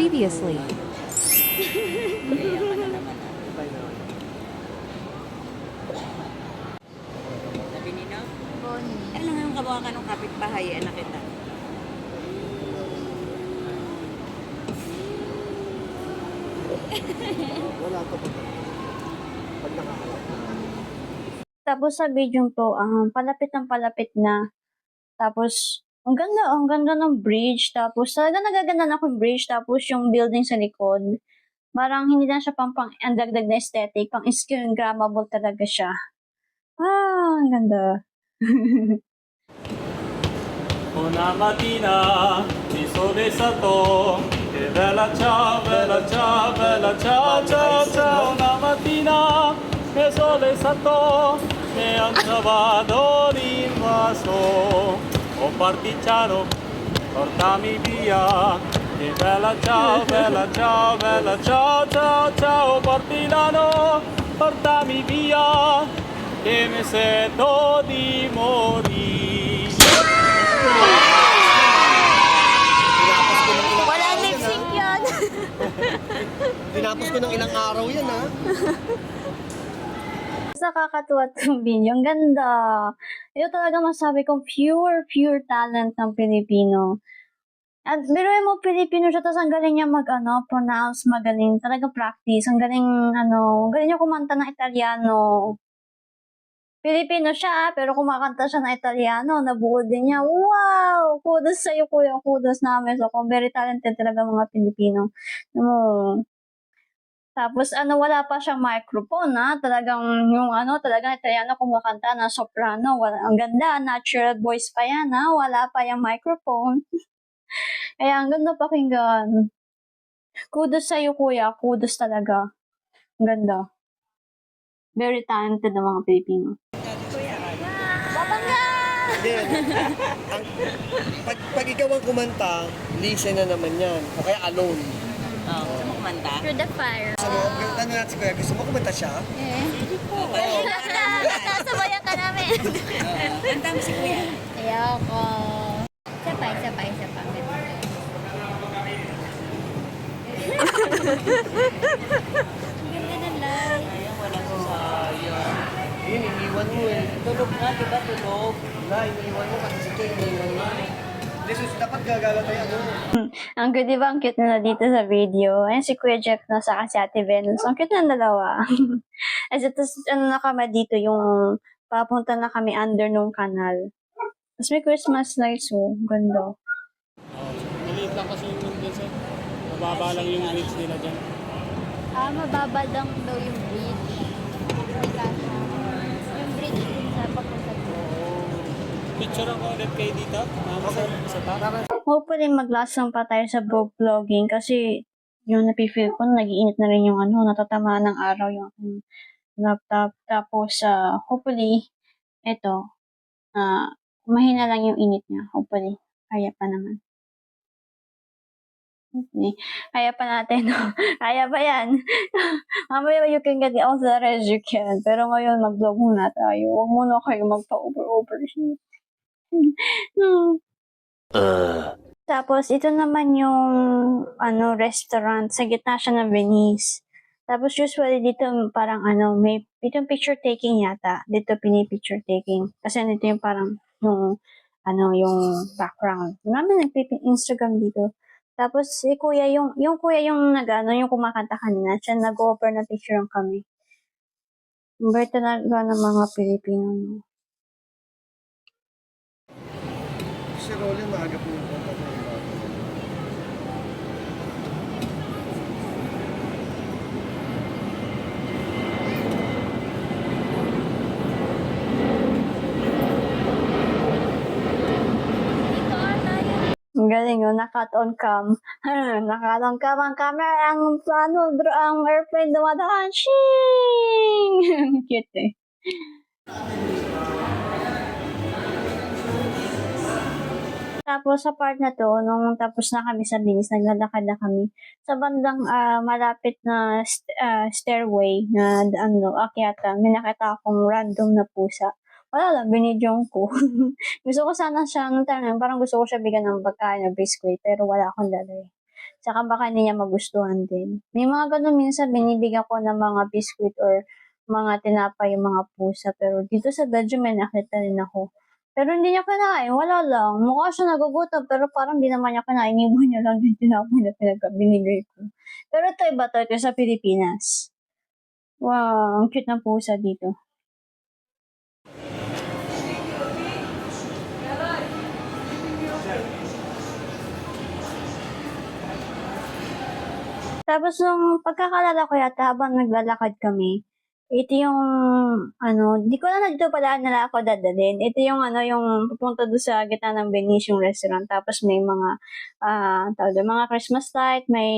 Previously. Sabi nino, Bonnie. alam nga yung kabawa ka ng kapitbahay, anak kita. Wala to pag nakakalap. Tapos sa video to, palapit ng palapit na. Tapos, ang ganda ng bridge. Tapos, talaga nagaganda na yung bridge. Tapos, yung building sa likod. Parang hindi na siya ang dagdag na aesthetic. Pang Instagrammable talaga siya. Ang ganda. Una mattina mi sono desato, che bella ciao, bella ciao, bella ciao, ciao, ciao. Una mattina mi sono desato, e andavo l'invaso. Oh partigiano, portami via. Che bella ciao, bella ciao, bella ciao, ciao, ciao. Partigiano, portami via, che mi sento di morire. Wala lip sync yan. Tinapos ko ng ilang araw yan, ha? Nakakatuwa itong video. Ang ganda. Ito talaga masabi kong pure talent ng Pilipino. At biruin mo, Pilipino siya, tapos ang galing niya pronounce, magaling, talaga practice, ang galing niya kumanta ng Italiano. Pilipino siya, pero kumakanta siya ng Italiano, nabuo din niya. Wow! Kudos sa'yo, kuya, kudos namin. So, very talented talaga mga Pilipino. Tapos, wala pa siyang microphone, talagang talagang Italiano kumakanta na soprano. Ang ganda, natural voice pa yan, wala pa yung microphone. Kaya, ang ganda pakinggan. Kudos sa'yo, kuya, kudos talaga. Ang ganda. Very talented ng mga Pilipino. Hindi. Pag ikaw ang kumanta, listen na naman yan. O kaya alone. Oh, gusto mo kumanta? Through the fire. So, tanong natin si Kuya, gusto mo kumanta siya? Sabayan ka namin. Kanta mo si Kuya. Ayoko. Isa pa. Ang ganda ng light. Ayun, walang sayang. Yun, iniwan mo eh. Tulog na, di ba tulog? Wala, iniwan mo kasi si Kuya, iniwan mo. Jesus, dapat gagalatay ano. Ang cute, di ba? Ang cute na dito sa video. Ayan si Kuya Jeff na saka si Ate Venus. Ang cute na dalawa. As tapos na kami dito, yung papunta na kami under nung kanal. Tapos may Christmas lights, ganda. Maliit lang kasi yung dun sa mababa lang yung bridge nila dyan. Mababa lang daw yung bridge. Yung bridge din sa papunta doon. Picture ako ulit kayo dito. Mama sa top. Hopefully mag-last lang pa tayo sa vlogging kasi yung napifeel ko, nag-iinit na rin yung natatamaan ng araw yung aking laptop. Tapos, hopefully, mahina lang yung init niya. Hopefully, kaya pa naman. Okay. Kaya pa natin, no? Kaya pa yan. Mamaya you can get all the rest you can. Pero ngayon, mag-vlog muna tayo. Huwag muna kayo magpa-over-overheat. Tapos, ito naman yung restaurant. Sa gitna siya ng Venice. Tapos, usually dito parang may itong picture taking yata. Dito pinipicture taking. Kasi dito yung parang yung background. Marami nagpipin-Instagram dito. Tapos, si kuya, yung kuya yung yung kumakanta kanina. Siya nag-offer na picture kami. Mabait talaga ng mga Pilipino. No? Si Rolly, maaga po yung kumanta ng bago. Ang galing, naka-cut on cam. Naka-cut on cam ang camera, ang airplane dumadaan. Shing! Cute eh. Tapos sa part na to, nung tapos na kami sa Venice, naglalakad na kami. Sa bandang malapit na stairway na akyata, may nakita akong random na pusa. Wala lang, binidyon ko. Gusto ko sana siya, nung time na yun, parang gusto ko siya bigyan ng pagkain na biscuit, pero wala akong dala eh. Saka baka hindi niya magustuhan din. May mga ganun minsan binibigyan ko ng mga biscuit or mga tinapay yung mga pusa. Pero dito sa Belgium may nakita rin ako. Pero hindi niya kinain, wala lang. Mukha siya nagugutom, pero parang di naman niya kinain. Iniwan niya lang yung tinapay na binigay ko. Pero ito iba to, ito sa Pilipinas. Wow, ang cute ng pusa dito. Tapos nung pagkakalala ko yata habang naglalakad kami, ito yung di ko na dito pala nila ako dadalhin. Ito yung yung pupunta doon sa gitna ng Venice yung restaurant. Tapos may mga, tawag doon, mga Christmas light, may,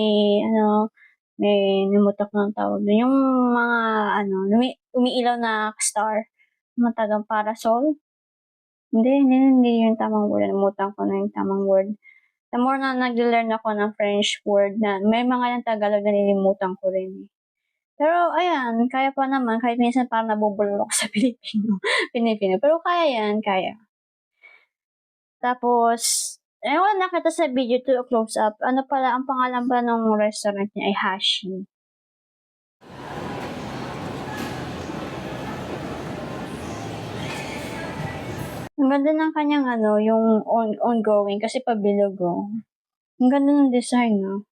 may nimutak ng tawag doon. Yung mga, umiilaw na star, matagang parasol. Hindi yung tamang word. Nalimutan ko na yung tamang word. The more na nag-learn ako ng French word na may mga yung Tagalog na nililimutan ko rin. Pero ayan, kaya pa naman, kahit minsan parang nabubulol ako sa Pilipino. Pero kaya yan, kaya. Tapos, ewan nakita sa video to close up, ano pala, ang pangalan pa ng restaurant niya ay Hashi. Ang ganda ng kanyang yung ongoing kasi pabilog oh. Ang ganda ng design no.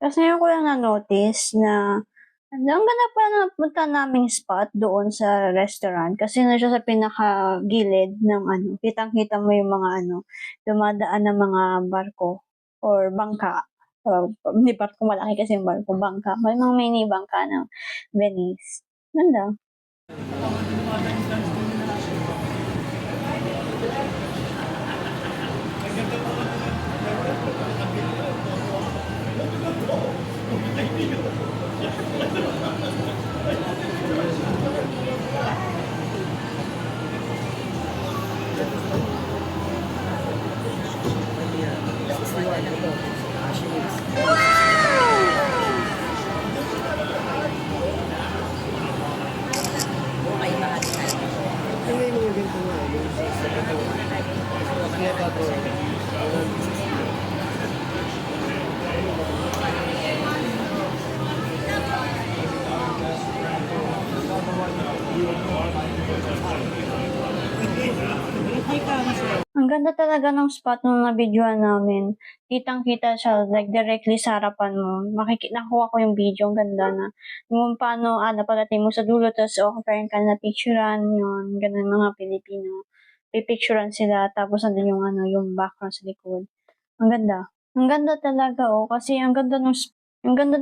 Kasi ngayon ko lang na-notice na ang ganda pa na punta naming spot doon sa restaurant kasi na siya sa pinaka-gilid ng kitang-kita mo yung mga dumadaan ng mga barko or bangka. Hindi barko, malaki kasi yung barko, bangka. May mga mini bangka ng Venice. Ganda. Okay, mahal na. Tingnan mo yung ganito nga. Kaya pa to. Ang ganda talaga ng spot nung na-videoan namin. Kitang-kita siya, like, directly sa harapan mo. Nakuha ko yung video, ang ganda na. Yung paano, pagdating mo sa dulo, tapos parang ka na picturean, yun, ganun mga Pilipino. Pipicturean sila, tapos andun yung yung background sa likod. Ang ganda. Ang ganda talaga, kasi ang ganda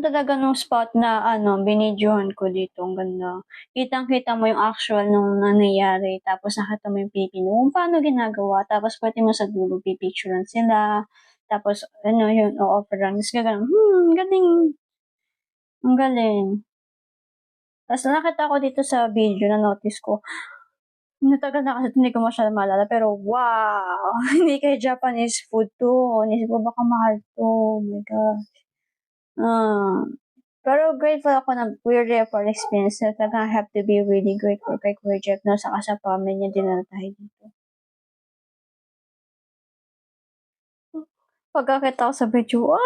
talaga nung spot na, binidyohan ko dito. Ang ganda. Kitang-kita mo yung actual nung nangyayari. Tapos nakita mo yung Pilipino kung paano ginagawa. Tapos pati mo sa dulo, pipicturean sila. Tapos, yun, o-offeran. Tapos gagawin, galing. Ang galing. Tapos nakita ko dito sa video, na-notice ko, natagal na kasi hindi ko masyado maalala, pero wow! Hindi kay Japanese food to. Inisip ko baka mahal to. Oh my gosh. Pero grateful ako na we're there for experience. So, talaga I have to be really grateful kay Kuya Jeff, no? Saka sa family niya din na tayo dito. Pagkakita ko sa video,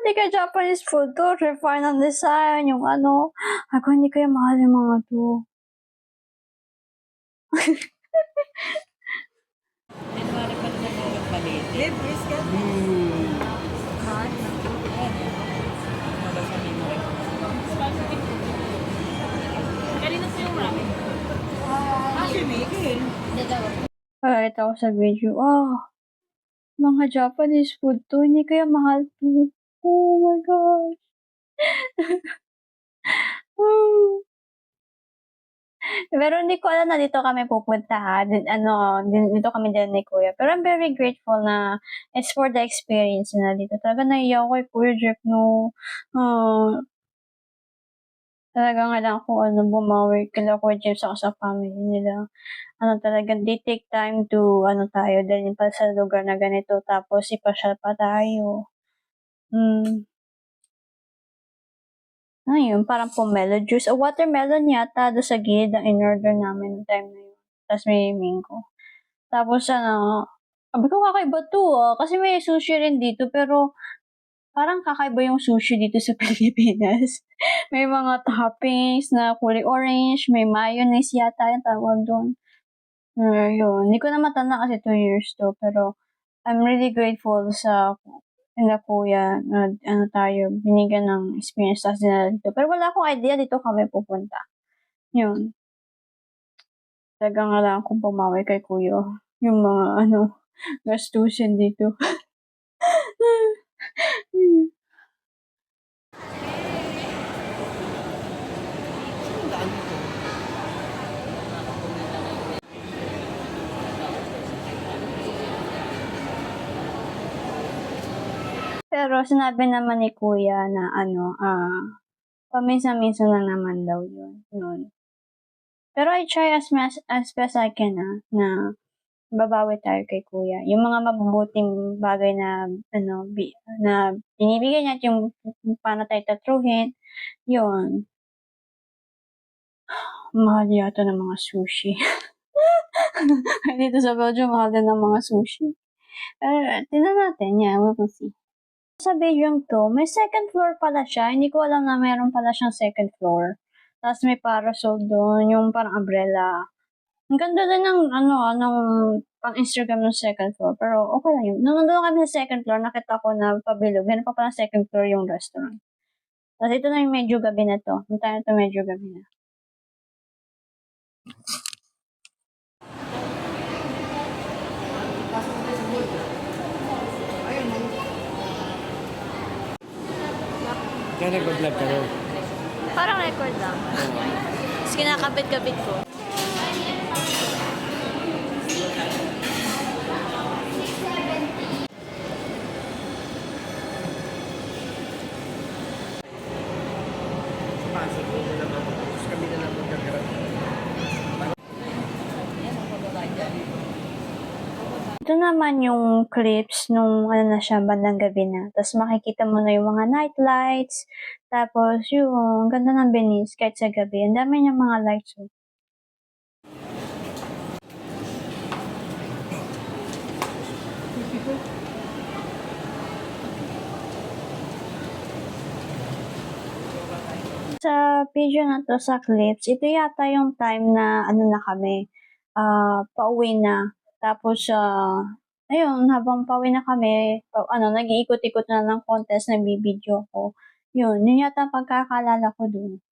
hindi kay Japanese food to. Refine ang design, yung ako hindi kaya mahal yung mga to. January pa naman yung palit. Live, is ka? Hot? Wala sa memory. Kanina po yung ramen. Si Miguel. Pagkakita ko sa video, mga Japanese food to. Hindi kaya mahal to. Oh my gosh. Pero hindi ko alam na dito kami pupunta ha. Dito kami din ni Kuya. Pero I'm very grateful na it's for the experience na dito. Talaga naiyak ko kay Kuya Jeff, no. Talagang kailangan ko bumawi kila Kuya James saka sa family nila. Talagang they take time to tayo dalhin pa sa lugar na ganito tapos ipasyal pa tayo. Ayun, parang pomelo juice o watermelon yata do'n sa gilid ang in-order namin nung time na yun, ta's may mango. Tapos sabi ko kakaiba 'to, kasi may sushi rin dito pero parang kakaiba yung sushi dito sa Pilipinas. May mga toppings na kulay orange, may mayonnaise yata yung tawag do'n. Yun, hindi ko na matandaan kasi 2 years 'to pero I'm really grateful sa kina kuya na tayo binigyan ng experience ta's dinala dito. Pero wala akong idea dito kami pupunta. Yun, talagang kailangan kong bumawi kay kuya yung mga gastusin dito. Pero sinabi naman ni kuya na paminsan-minsan lang naman daw yun. Pero I try as best I can na babawi tayo kay kuya. Yung mga mabubuting bagay na na binibigay niya at yung paano tayo tatruhin, yun. Mahal yata ng mga sushi. Dito sa Belgium, mahal din ng mga sushi. Pero tingnan natin, yeah, we will see. Sa Beijing to, may second floor pala siya. Hindi ko alam na meron pala siyang second floor. Tapos may parasol doon, yung parang umbrella. Ang ganda din ng pang-Instagram ng second floor. Pero okay lang yun. Nung nandun kami sa second floor, nakita ko na pabilog. Meron pa pala second floor yung restaurant. Tapos ito na yung medyo gabi na to. Yung tayo na to medyo gabi na. Kaya nag-vlog ka rin. Parang record lang. Tapos kinakabit-kabit ko. Pasok ko na naman. Tapos kami na lang magkakarap. Ito naman yung clips nung na siya, bandang gabi na. Tapos makikita mo na yung mga night lights. Tapos yung ganda ng Venice kahit sa gabi. Ang dami niyang mga lights. Sa video na to, sa clips, ito yata yung time na na kami, pauwi na. Tapos, ayun, habang pauwi na kami, nag-iikot-ikot na ng contest, nagbibideo ko. Yun yata ang pagkakaalala ko dun.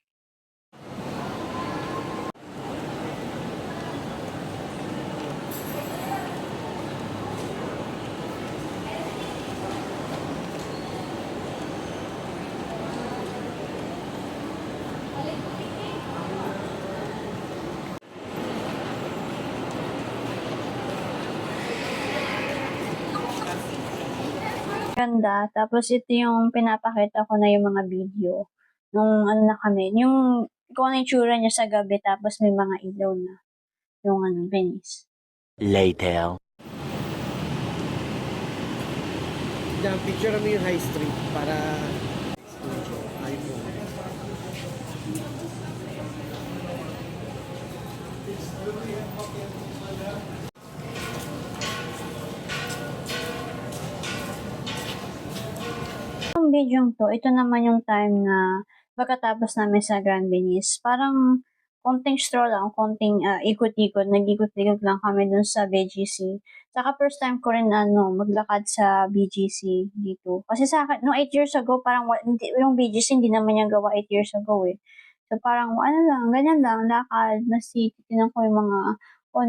Ganda. Tapos ito yung pinapakita ko na yung mga video. Nung na kami, yung kung ano yung tsura niya sa gabi tapos may mga ilaw na. Yung Venice. Later. Diyan, picture mo yung high street para iPhone. Yung video to, ito naman yung time na pagkatapos namin sa Grand Venice, parang konting stroll lang, konting ikot-ikot, nag-ikot-ikot lang kami dun sa BGC. Saka first time ko rin maglakad sa BGC dito. Kasi sa akin, no 8 years ago, parang yung BGC hindi naman yung gawa 8 years ago eh. So parang ganyan lang, lakad, titignan ko yung mga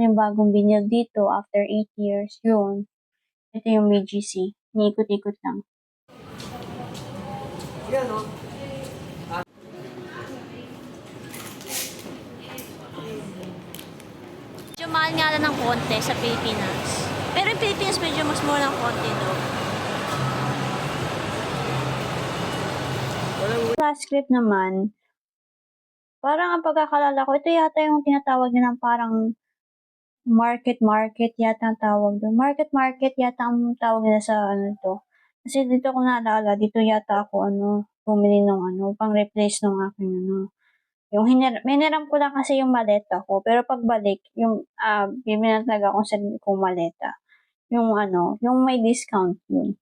yung bagong binyag dito after 8 years. Yun. Ito yung BGC. Niikot-ikot lang. Yan, no? Medyo mahal nga lang ng konti sa Pilipinas. Pero yung Pilipinas medyo mas mura ng konti, no? Last clip naman, Parang ang pagkakalala ko, ito yata yung tinatawag nilang parang market yata ang tawag dun. Market yata ang tawag nila sa ano 'to. Kasi dito ko naalala, dito yata ako bumili nung pang-replace nung aking yung hiniram ko lang kasi yung maleta ko, pero pagbalik bibili na talaga akong sarili kong maleta. Yung may discount yun.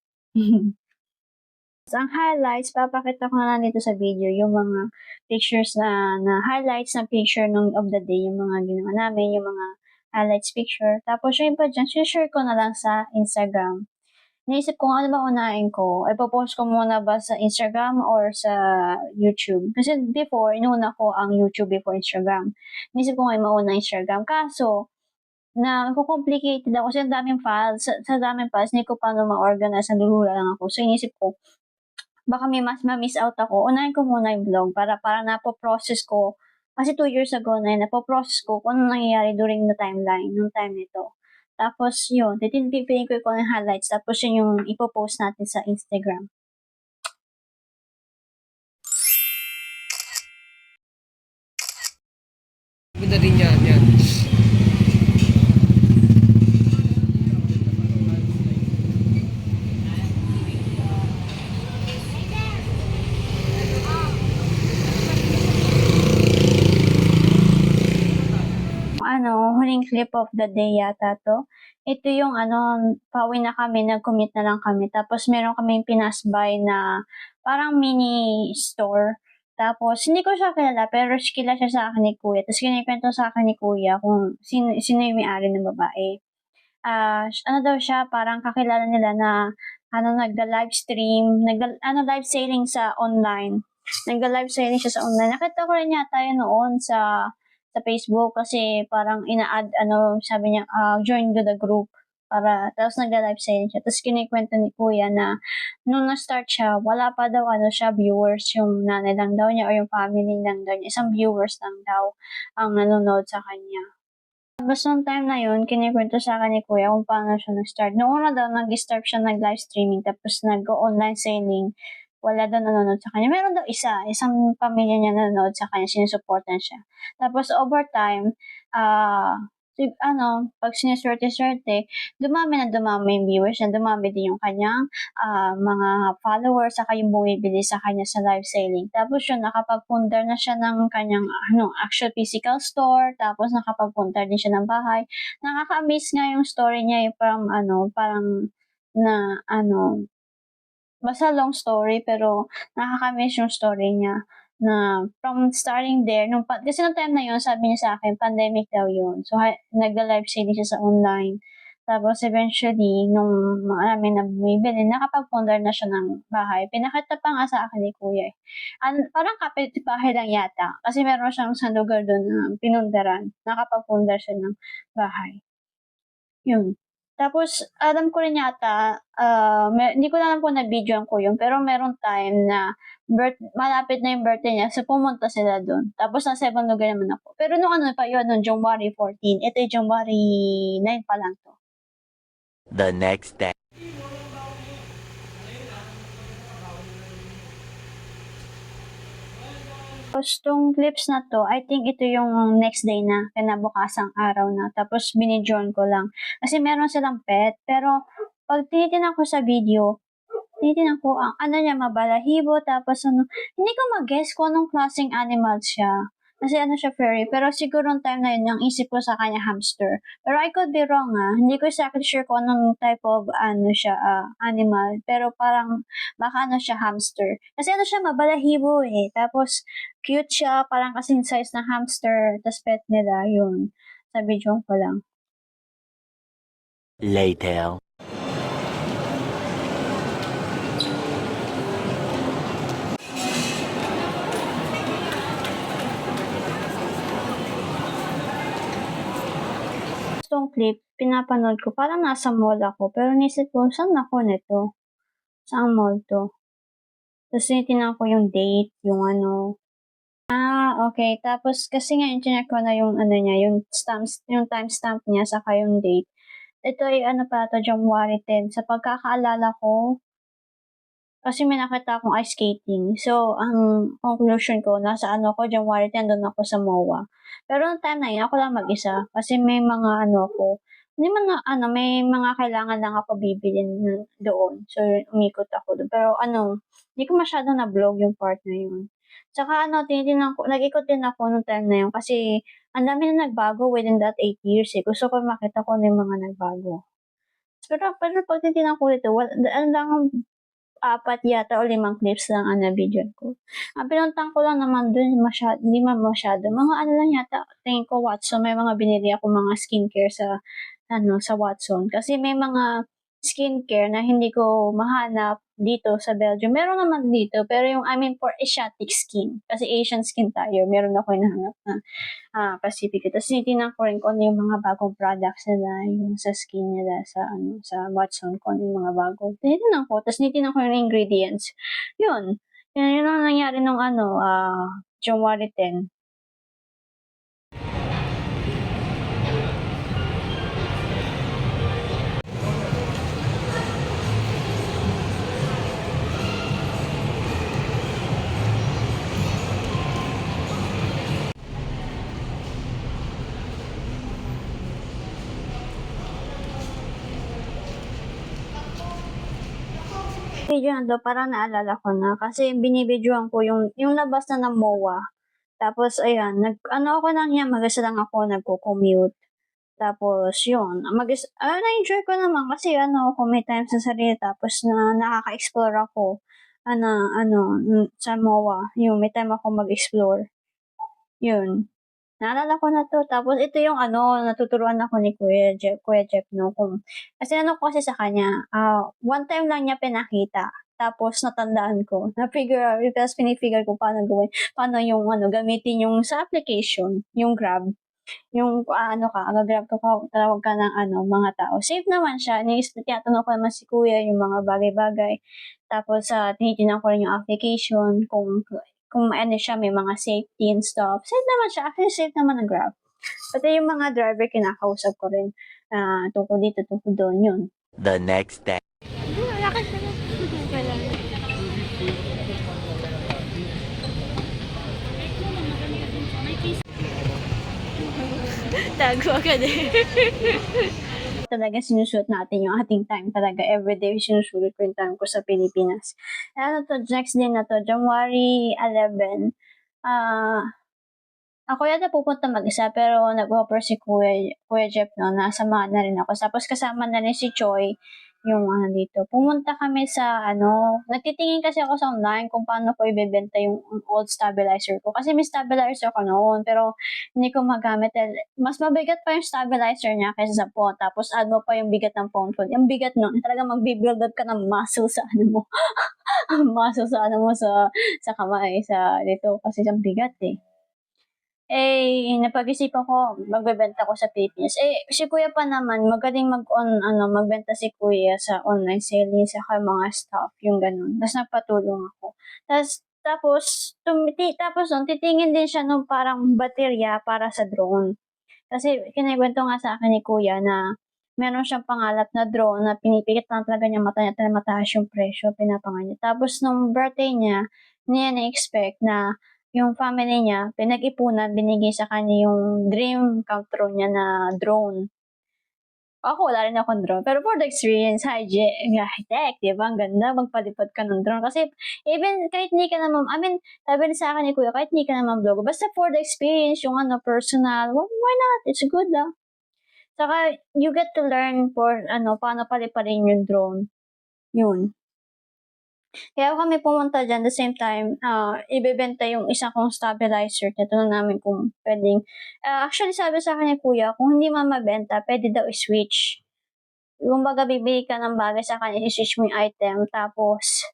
Ang highlights, papakita ko na lang dito sa video yung mga pictures na highlights ng picture of the day, yung mga ginawa namin, yung mga highlights picture. Tapos yung iba dyan, share ko na lang sa Instagram. Naisip ko ano ba unahin ko? Ipopost ko muna ba sa Instagram or sa YouTube? Kasi before, inuna ko ang YouTube before Instagram. Naisip ko ngayon mauna Instagram. Kaso, complicated ako kasi ang daming files. Sa daming files, hindi ko paano ma-organize. Nalulula lang ako. So, inisip ko, baka may ma-miss out ako. Unahin ko muna yung vlog para napo-process ko. Kasi 2 years ago na yun, napo-process ko kung ano nangyayari during the timeline, nung time nito. Tapos yun, pipiliin ko yung highlights. Tapos yun yung ipopost natin sa Instagram. Ganda din yan. Huling clip of the day yata to. Ito yung pauwi na kami, nag-commute na lang kami. Tapos meron kaming pinasbay na parang mini store. Tapos, hindi ko siya kilala, pero kilala siya sa akin ni Kuya. Tapos kinikwento sa akin ni Kuya kung sino yung may-ari ng babae. Daw siya, parang kakilala nila na nagda-live stream, live selling sa online. Nagda-live selling siya sa online. Nakita ko rin yata yun noon sa Facebook kasi parang ina-add, sabi niya, join to the group. Tapos nagda-live selling siya. Tapos kinikwento ni Kuya na nung na-start siya, wala pa daw viewers, yung nanay lang daw niya o yung family lang daw niya. Isang viewers lang daw ang nanonood sa kanya. Tapos nung time na yun, kinikwento sa akin ni Kuya kung paano siya nag-start. Noong una daw, nag-start siya nag-live streaming, tapos nag-online selling. Wala daw nanonood sa kanya. Meron daw isang pamilya niya nanonood sa kanya, sinusuportan siya. Tapos over time, pag siniswerte-swerte, dumami yung viewers niya, dumami din yung kanyang mga followers, saka yung bumibili sa kanya sa live selling. Tapos yun, nakapag-pundar na siya ng kanyang actual physical store, tapos nakapag-pundar din siya ng bahay. Nakaka-amaze nga yung story niya, yung parang basta long story, pero nakaka-amaze yung story niya na from starting there, kasi nung time na yun, sabi niya sa akin, pandemic daw yun. So, nagda-live selling siya sa online. Tapos, eventually, nung marami na bumibili, nakapag-pundar na siya ng bahay. Pinakita pa nga sa akin ni Kuya. Parang kapit-bahay lang yata. Kasi meron siyang sa lugar doon na pinundaran. Nakapag-pundar siya ng bahay. Yun. Tapos, alam ko rin yata, hindi ko na alam kung na-videoan ko yun, pero meron time na malapit na yung birthday niya, so pumunta sila doon. Tapos, nasa ibang lugar naman ako. Pero nung January 14, ito yung January 9 pa lang to. The next day. Tapos, tong clips na to, I think ito yung next day na, kinabukasang araw na. Tapos, binidyoan ko lang. Kasi meron silang pet, pero pag tinitingnan ko sa video, tinitingnan ko, ang niya, mabalahibo, tapos hindi ko mag-guess kung anong klaseng animal siya. Kasi siya, furry. Pero siguro yung time na yun, yung isip ko sa kanya, hamster. Pero I could be wrong, Hindi ko exactly sure kung anong type of, animal. Pero parang, baka siya, hamster. Kasi siya, mabalahibo Tapos, cute siya, parang kasing size ng hamster. Tapos pet nila, yun. Sa video ko lang. Later. Tong clip, pinapanood ko, parang nasa mall ako. Pero nisip ko, saan ako nito? Saan mall to? Tapos tinitingnan ko yung date, yung okay. Tapos kasi nga, chinek ko na yung niya, yung timestamp niya, saka yung date. Ito ay January 10. Sa pagkakaalala ko, Kasi may nakita akong ice skating. So, ang conclusion ko, nasa ano ko, January 10, doon ako sa MOA. Pero noong time na yun, ako lang mag-isa. Kasi may mga ano ko, hindi man na, ano, may mga kailangan lang ako bibilin doon. So, umikot ako doon. Pero ano, hindi ko masyadong na-vlog yung part na yun. Tsaka ano, tinitingnan ko, nag-ikot din ako noong time na yun kasi ang dami na nagbago within that 8 years eh. Gusto ko makita ko ano yung mga nagbago. Pero pag titingnan ko ulit, ano lang, 4 yata o 5 clips lang ang na-videoan ko. Ang pinuntang ko lang naman dun hindi man masyado, mga ano lang yata, tingin ko Watson, may mga binili akong mga skincare sa ano, sa Watson. Kasi may mga skincare na hindi ko mahanap dito sa Belgium. Meron naman dito, pero yung I mean for Asiatic skin, kasi Asian skin tayo, meron ako hinahanap na Pacific. Tapos tinitingnan ko rin kung ano yung mga bagong products nila, yung sa skin nila sa ano, sa Watson, kung ano yung mga bago. Tinitingnan ko, tapos tinitingnan ko yung ingredients. Yun. Yun ang nangyari nung ano, January 10. Video na to, parang naalala ko na. Kasi binibidyoan ko yung labas na ng MOA. Tapos, ayan, ano ako lang yan, mag-isa lang ako, nagko-commute. Tapos, yun, na-enjoy ko naman kasi ano, kung may time sa sarili, tapos na nakaka-explore ako, sa MOA, yung may time ako mag-explore. Yun. Naalala ko na 'to. Tapos ito yung ano, natuturuan ako ni Kuya Jeff 'no, kasi ano ko kasi sa kanya, one time lang niya pinakita, tapos natandaan ko, na-figure out, tapos fini-figure ko paano yung ano, gamitin yung sa application, yung Grab. Yung ano ka, gagrab ka, tawag ka ng ano, mga tao. Safe naman siya, tinatanong ko naman si kuya yung mga bagay-bagay. Tapos, tinitingnan ko rin yung application, kung ano siya, may mga safety and stuff. Safe naman siya. Actually, safe naman ang Grab. Pati yung mga driver, kinakausap ko rin, tungkol dito, tungkol doon, yun. The next day. Tago ka din. Talaga sinusuot natin yung ating time talaga. Everyday sinusulit ko yung time ko sa Pilipinas. Ano to, next day na to, January 11. Ako yata pupunta mag-isa pero nag-offer si Kuya Jeff no, nasamahan na rin ako. Tapos kasama na rin si Choi, yung ano dito. Pumunta kami sa ano, nagtitingin kasi ako sa online kung paano ko ibebenta yung old stabilizer ko. Kasi may stabilizer ko noon pero hindi ko magamit. Mas mabigat pa yung stabilizer niya kaysa sa phone. Tapos add mo pa yung bigat ng phone ko. Yung bigat nun, talaga mag-build up ka ng muscle sa ano mo. Muscle sa ano mo sa kamay, sa dito kasi ang bigat eh. Napag-isipan ko, magbebenta ko sa Pilipinas. Si kuya pa naman, magaling magbenta si kuya sa online selling, saka mga stuff, yung ganun. Tapos nagpatulong ako. Tapos nun, titingin din siya nung parang baterya para sa drone. Kasi kinikwento nga sa akin ni kuya na meron siyang pangalap na drone na pinipikit lang talaga niya mata niya, mataas yung presyo, pinapangan niya. Tapos nung birthday niya, hindi niya na-expect na yung family niya, pinag-ipunan, binigay sa kanya yung dream come true niya na drone. Ako, wala rin akong drone. Pero for the experience, high-tech, di ba? Ang ganda, magpalipad ka ng drone. Kasi, even, kahit hindi ka naman, sabi sa akin ni Kuya, kahit hindi ka naman vlog, basta for the experience, yung personal, why not? It's good, Saka, you get to learn paano paliparin yung drone. Yun. Kaya kami pumunta dyan, the same time, ibebenta yung isa kong stabilizer. Tatanong namin kung pwedeng, actually sabi sa akin ni kuya, kung hindi man mabenta, pwede daw i-switch. Kumbaga, bibili ka ng bagay sa kanya, i-switch mo yung item, tapos,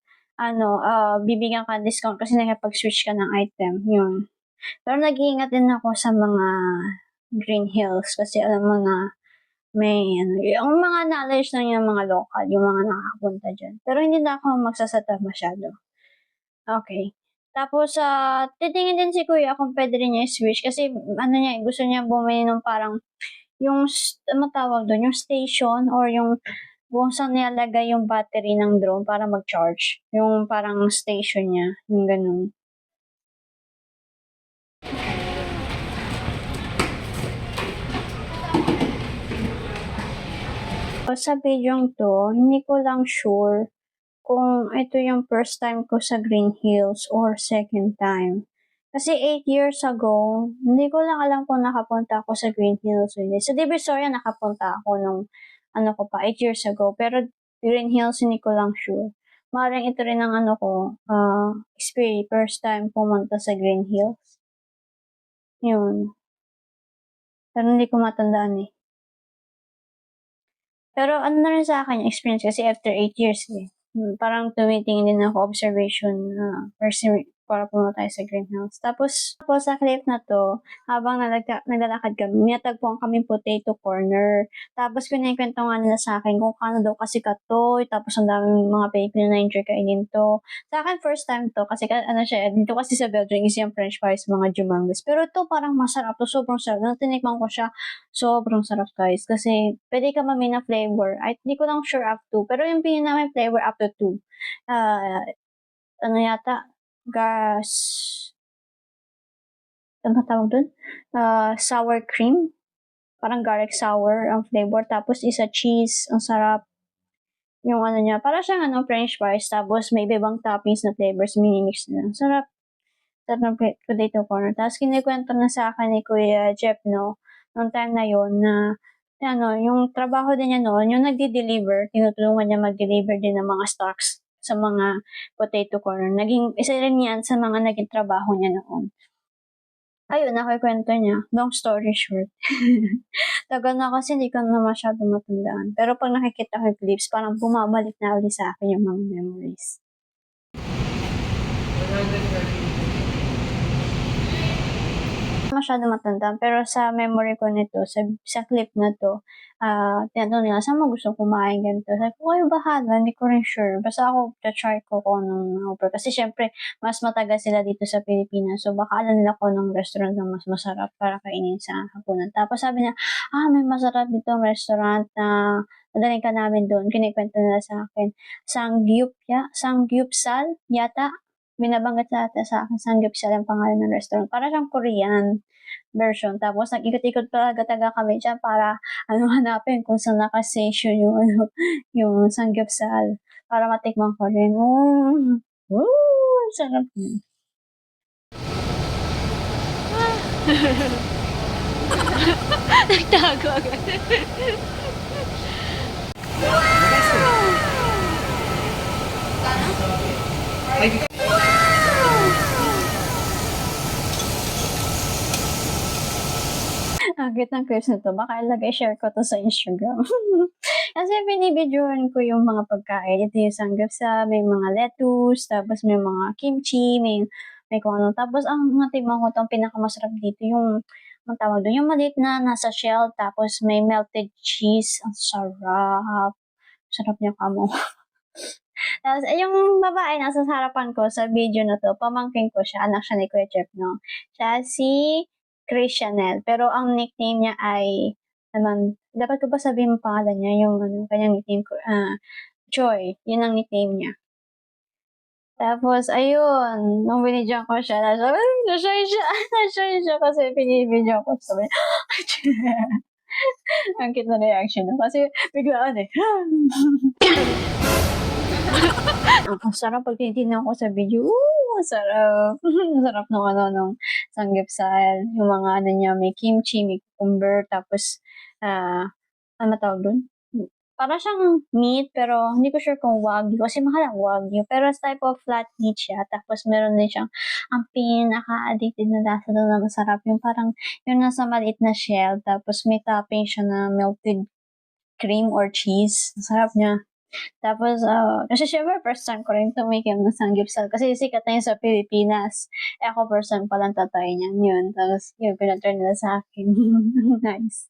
bibigyan ka discount kasi nakapag-switch ka ng item. Yun. Pero nag-iingat din ako sa mga Green Hills kasi alam mo na, yung mga knowledge lang yung mga local, yung mga nakakapunta dyan. Pero hindi na ako magsasata masyado. Okay. Tapos, titingin din si kuya kung pwede rin niya i-switch kasi, gusto niya bumili ng parang, yung, tawag doon, yung station or yung kung saan nilalagay yung battery ng drone para mag-charge. Yung parang station niya, yung ganun. Sa videong to, hindi ko lang sure kung ito yung first time ko sa Green Hills or second time. Kasi 8 years ago, hindi ko lang alam kung nakapunta ako sa Green Hills o hindi. Sa Divisoria, nakapunta ako nung, 8 years ago. Pero Green Hills, hindi ko lang sure. Maring ito rin ang experience, first time pumunta sa Green Hills. Yun. Pero hindi ko matandaan eh. Pero ano na rin sa akin yung experience kasi after 8 years eh. Parang tumitingin din ako observation para pumunta tayo sa greenhouse. Tapos sa clip na to, habang naglalakad kami, minatagpuan kami potato corner. Tapos kinikwento nga nila sa akin kung kano daw kasi katoy, tapos ang daming mga Pilipino na enjoy kainin to. Sa akin first time to, kasi dito kasi sa Belgium is yung french fries, mga jumangas. Pero ito parang masarap to, sobrang sarap. Nung tinikman ko siya, sobrang sarap guys. Kasi pwede ka mamili na flavor. Hindi ko lang sure up to. Pero yung pinili namin flavor up to 2. Yata? Gas... Ano tawag dun? Sour cream. Parang garlic sour ang flavor. Tapos isa cheese. Ang sarap. Yung niya. Para siyang french fries. Tapos may ibang toppings na flavors. Minimix na. Sarap. Sarap ng potato corner. Tapos kinikwento na sa akin ni Kuya Jeff, no? Noong time na yon na yung trabaho din niya noon, yung nagdi-deliver, tinutulungan niya mag-deliver din ng mga stocks sa mga potato corner. Isa rin yan sa mga naging trabaho niya noon. Ayun, nakikwento niya. Long story short. Tagal na kasi hindi ko na masyado matandaan. Pero pag nakikita ko yung clips, parang bumabalik na ulit sa akin yung mga memories. Masyado matanda, pero sa memory ko nito, sa clip na to, tinatanong nila, saan mo gusto kumain ganito? Sabi ko, kayo bahala, hindi ko rin sure. Basta ako, try ko kung anong offer. Kasi syempre, mas matagal sila dito sa Pilipinas. So, baka alam nila kung anong restaurant na mas masarap para kainin sa hapunan. Tapos sabi niya, may masarap dito restaurant na madaling ka namin doon. Kinikwento nila sa akin. Sangyupsal yata. Binabanggit sa akin, Sangyupsal ang pangalan ng restaurant. Para siyang Korean version. Tapos, nag-ikot-ikot talaga kami dyan para, hanapin kung saan nakastation yung, yung Sangyupsal. Para matikman ko rin. Sarap. Nagtago agad. Ang cute ng clips nito. Baka share ko to sa Instagram. Kasi binibidyoan ko yung mga pagkain. Ito yung sanggapsa, may mga lettuce, tapos may mga kimchi, may kung ano. Tapos ang natigman ko itong pinakamasarap dito, yung tawag doon, yung maliit na nasa shell, tapos may melted cheese. Ang sarap. Sarap niya kamo. Tapos, yung babae nasa harapan ko sa video na to, pamangkin ko siya, anak siya ni Kuya Jeff, no? Siya si Chris Chanel. Pero ang nickname niya ay, dapat ko ba sabihin ang pangalan niya, yung kanyang nickname ko, Joy. Yun ang nickname niya. Tapos, ayun, nung binidyoan ko siya, nashy siya kasi pinibidyoan ko. Sabi niya, ang cute na reaction na. Kasi, biglaan eh. Ang sarap pag tinitignan ko sa video. Sarap. Sarap nung sanggipsal. Yung mga niya, may kimchi, may cucumber, tapos, ano tawag dun? Para siyang meat, pero hindi ko sure kung wagyu. Kasi mahal ang wagyu. Pero type of flat meat siya. Tapos meron din siyang ang pinaka-addicted na lasa doon na masarap. Yung parang, yung nasa maliit na shell. Tapos may topping siya na melted cream or cheese. Masarap niya. Tapos, kasi syempre, first time ko rin tumikim ng sanggipsal. Kasi sikat na yun sa Pilipinas. Ako, first time palang tatry niyan yun. Tapos, yun, pinatry nila sa akin. Nice.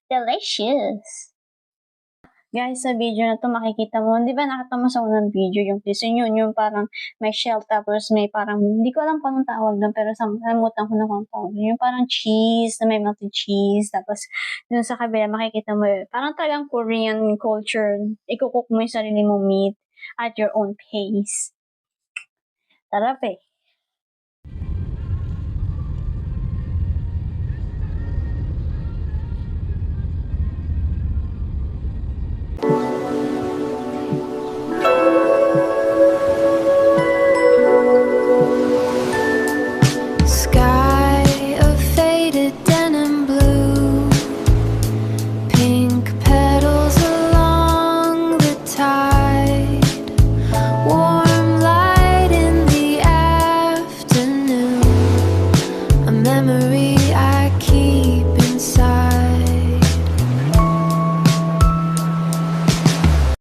Delicious! Guys, sa video na 'to makikita mo, 'di ba nakita mo sa unang video yung piso yun, yung parang may shell tapos may parang hindi ko alam kung anong tawag dun pero nakalimutan ko na kung anong tawag dun. Yung parang cheese, na may melted cheese tapos dun sa kabila makikita mo parang talagang Korean culture. Iko-cook mo yung sarili mong meat at your own pace. Sarap eh. Sky of faded denim blue, pink petals along the tide, warm light in the afternoon, a memory